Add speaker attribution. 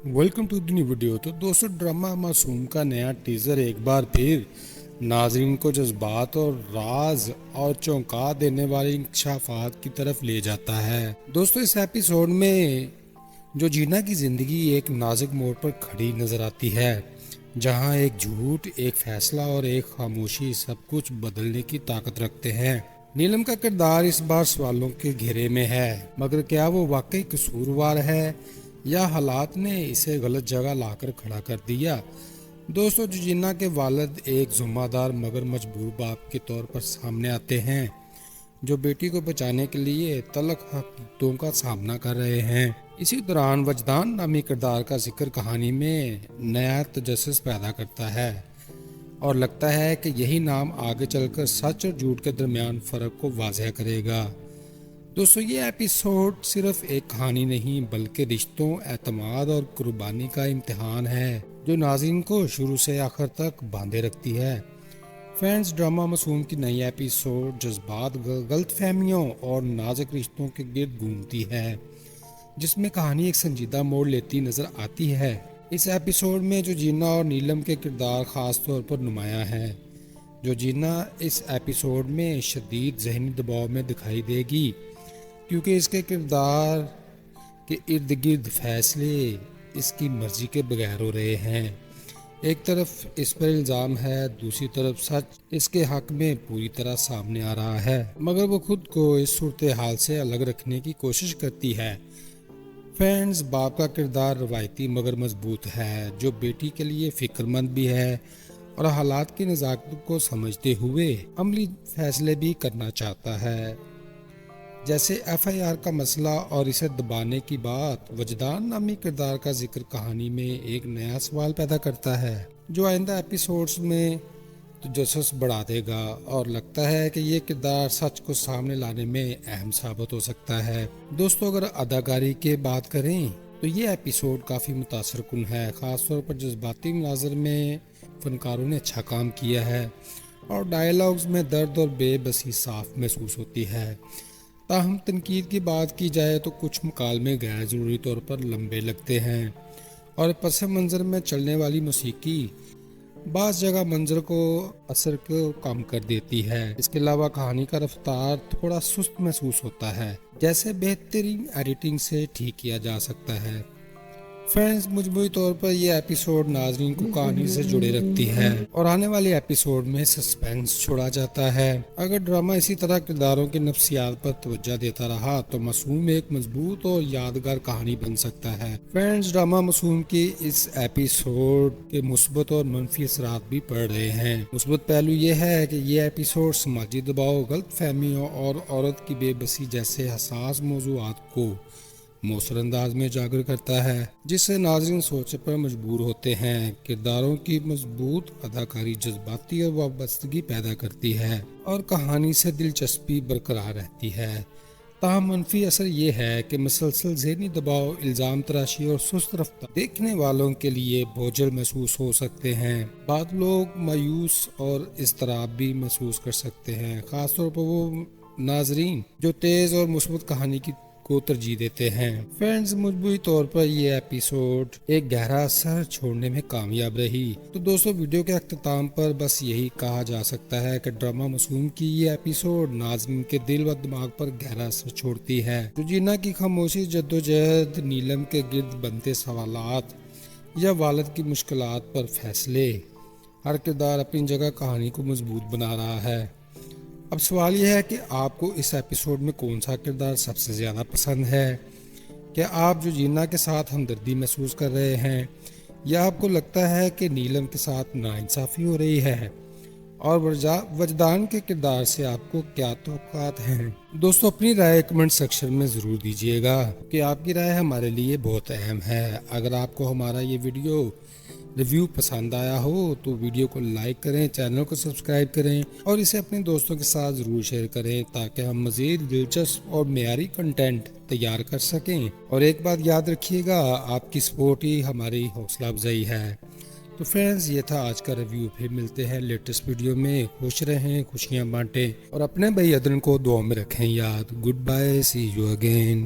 Speaker 1: Welcome to the new video. तो दोस्तों, drama मासूम का नया टीजर एक बार फिर नाजरीन को जज्बात और राज और चौंका देने वाले इंकशाफात की तरफ ले जाता है। दोस्तों, इस एपिसोड में जो जीना की जिंदगी एक नाजुक मोड़ पर खड़ी नजर आती है, जहां एक झूठ, एक फैसला और एक खामोशी सब कुछ बदलने की ताकत रखते हैं। नीलम का किरदार इस बार सवालों के घेरे में है, मगर क्या वो वाकई कसूरवार है या हालात ने इसे गलत जगह लाकर खड़ा कर दिया। दोस्तों, जिन्ना के वालिद एक जिम्मेदार मगर मजबूर बाप के तौर पर सामने आते हैं, जो बेटी को बचाने के लिए तलख हकीकतों का सामना कर रहे हैं। इसी दौरान वजदान नामी किरदार का जिक्र कहानी में नया तजस्सुस पैदा करता है और लगता है कि यही नाम आगे चलकर सच और झूठ के दरमियान फ़र्क को वाज़ह करेगा। दोस्तों, ये एपिसोड सिर्फ एक कहानी नहीं बल्कि रिश्तों, एतमाद और कुर्बानी का इम्तिहान है, जो नाज़रीन को शुरू से आखिर तक बांधे रखती है। फ्रेंड्स, ड्रामा मासूम की नई एपिसोड जज्बात, गलतफहमियों और नाजुक रिश्तों के गिर्द घूमती है, जिसमें कहानी एक संजीदा मोड़ लेती नजर आती है। इस एपिसोड में जो जीना और नीलम के किरदार खास तौर पर नुमाया हैं। जो जीना इस एपिसोड में शदीद जहनी दबाव में दिखाई देगी, क्योंकि इसके किरदार के इर्द गिर्द फैसले इसकी मर्जी के बगैर हो रहे हैं। एक तरफ इस पर इल्ज़ाम है, दूसरी तरफ सच इसके हक में पूरी तरह सामने आ रहा है, मगर वो खुद को इस सूरत हाल से अलग रखने की कोशिश करती है। फ्रेंड्स, बाप का किरदार रवायती मगर मजबूत है, जो बेटी के लिए फिक्रमंद भी है और हालात की नज़ाकत को समझते हुए अमली फैसले भी करना चाहता है, जैसे एफआईआर का मसला और इसे दबाने की बात। वजदान नामी किरदार का जिक्र कहानी में एक नया सवाल पैदा करता है, जो आइंदा एपिसोड्स में तजस्सुस बढ़ा देगा और लगता है कि ये किरदार सच को सामने लाने में अहम साबित हो सकता है। दोस्तों, अगर अदाकारी की बात करें तो ये एपिसोड काफ़ी मुतासरकुन है, ख़ासतौर पर जज्बाती मनाज़र में फनकारों ने अच्छा काम किया है और डायलॉग्स में दर्द और बेबसी साफ महसूस होती है। ताहम तनकीद की बात की जाए तो कुछ मुकालमे गैर ज़रूरी तौर पर लंबे लगते हैं और पस मंज़र में चलने वाली मौसीकी बाज़ जगह मंजर को असर को कम कर देती है। इसके अलावा कहानी का रफ्तार थोड़ा सुस्त महसूस होता है, जैसे बेहतरीन एडिटिंग से ठीक किया जा सकता है। फ्रेंड्स, मजमूई तौर पर यह एपिसोड नाजरीन को कहानी से जुड़े रखती है और आने वाले एपिसोड में सस्पेंस छोड़ा जाता है। अगर ड्रामा इसी तरह किरदारों की नफ्सियात पर तवज्जो देता रहा तो मासूम एक मजबूत और यादगार कहानी बन सकता है। फ्रेंड्स, ड्रामा मासूम की इस एपिसोड के मुस्बत और मनफी असरात भी पड़ रहे हैं। मुस्बत पहलू यह है कि यह एपिसोड समाजी दबाव, गलत फहमियों और औरत की बेबसी जैसे हसास मौज़ूआत को मौसर अंदाज में उजागर करता है, जिससे नाज़रीन सोचने पर मजबूर होते हैं। किरदारों की मजबूत अदाकारी जज्बाती और वाबस्तगी पैदा करती है और कहानी से दिलचस्पी बरकरार रहती है। ताहम मनफी असर ये है कि मुसलसल ज़हनी दबाव, इल्ज़ाम तराशी और सुस्त रफ्तार देखने वालों के लिए बोझल महसूस हो सकते हैं। बाद लोग मायूस और इज़्तिराब भी महसूस कर सकते हैं, ख़ासतौर पर वो नाज़रीन जो तेज़ और मुस्बत कहानी की को तरजीह देते हैं। फ्रेंड्स, मजबूरी तौर पर ये एपिसोड एक गहरा असर छोड़ने में कामयाब रही। तो दोस्तों, वीडियो के अख्ताम पर बस यही कहा जा सकता है कि ड्रामा मासूम की ये एपिसोड नाज़रीन के दिल व दिमाग पर गहरा असर छोड़ती है। तो जीना की खामोशी, जद्दोजहद, नीलम के गिर्द बनते सवालात या वालिद की मुश्किलात पर फैसले, हर किरदार अपनी जगह कहानी को मजबूत बना रहा है। अब सवाल यह है कि आपको इस एपिसोड में कौन सा किरदार सबसे ज़्यादा पसंद है। क्या आप जो जीना के साथ हमदर्दी महसूस कर रहे हैं, या आपको लगता है कि नीलम के साथ नाइंसाफ़ी हो रही है, और वजदान के किरदार से आपको क्या तवक्कुआत हैं। दोस्तों, अपनी राय कमेंट सेक्शन में ज़रूर दीजिएगा कि आपकी राय हमारे लिए बहुत अहम है। अगर आपको हमारा ये वीडियो रिव्यू पसंद आया हो तो वीडियो को लाइक करें, चैनल को सब्सक्राइब करें और इसे अपने दोस्तों के साथ ज़रूर शेयर करें, ताकि हम मज़ीद दिलचस्प और मेयारी कंटेंट तैयार कर सकें। और एक बात याद रखिएगा, आपकी सपोर्ट ही हमारी हौसला अफजाई है। तो फ्रेंड्स, ये था आज का रिव्यू। फिर मिलते हैं लेटेस्ट वीडियो में। खुश रहें, खुशियाँ बांटें और अपने भाई अदन को दुआ में रखें याद। Goodbye, see you again.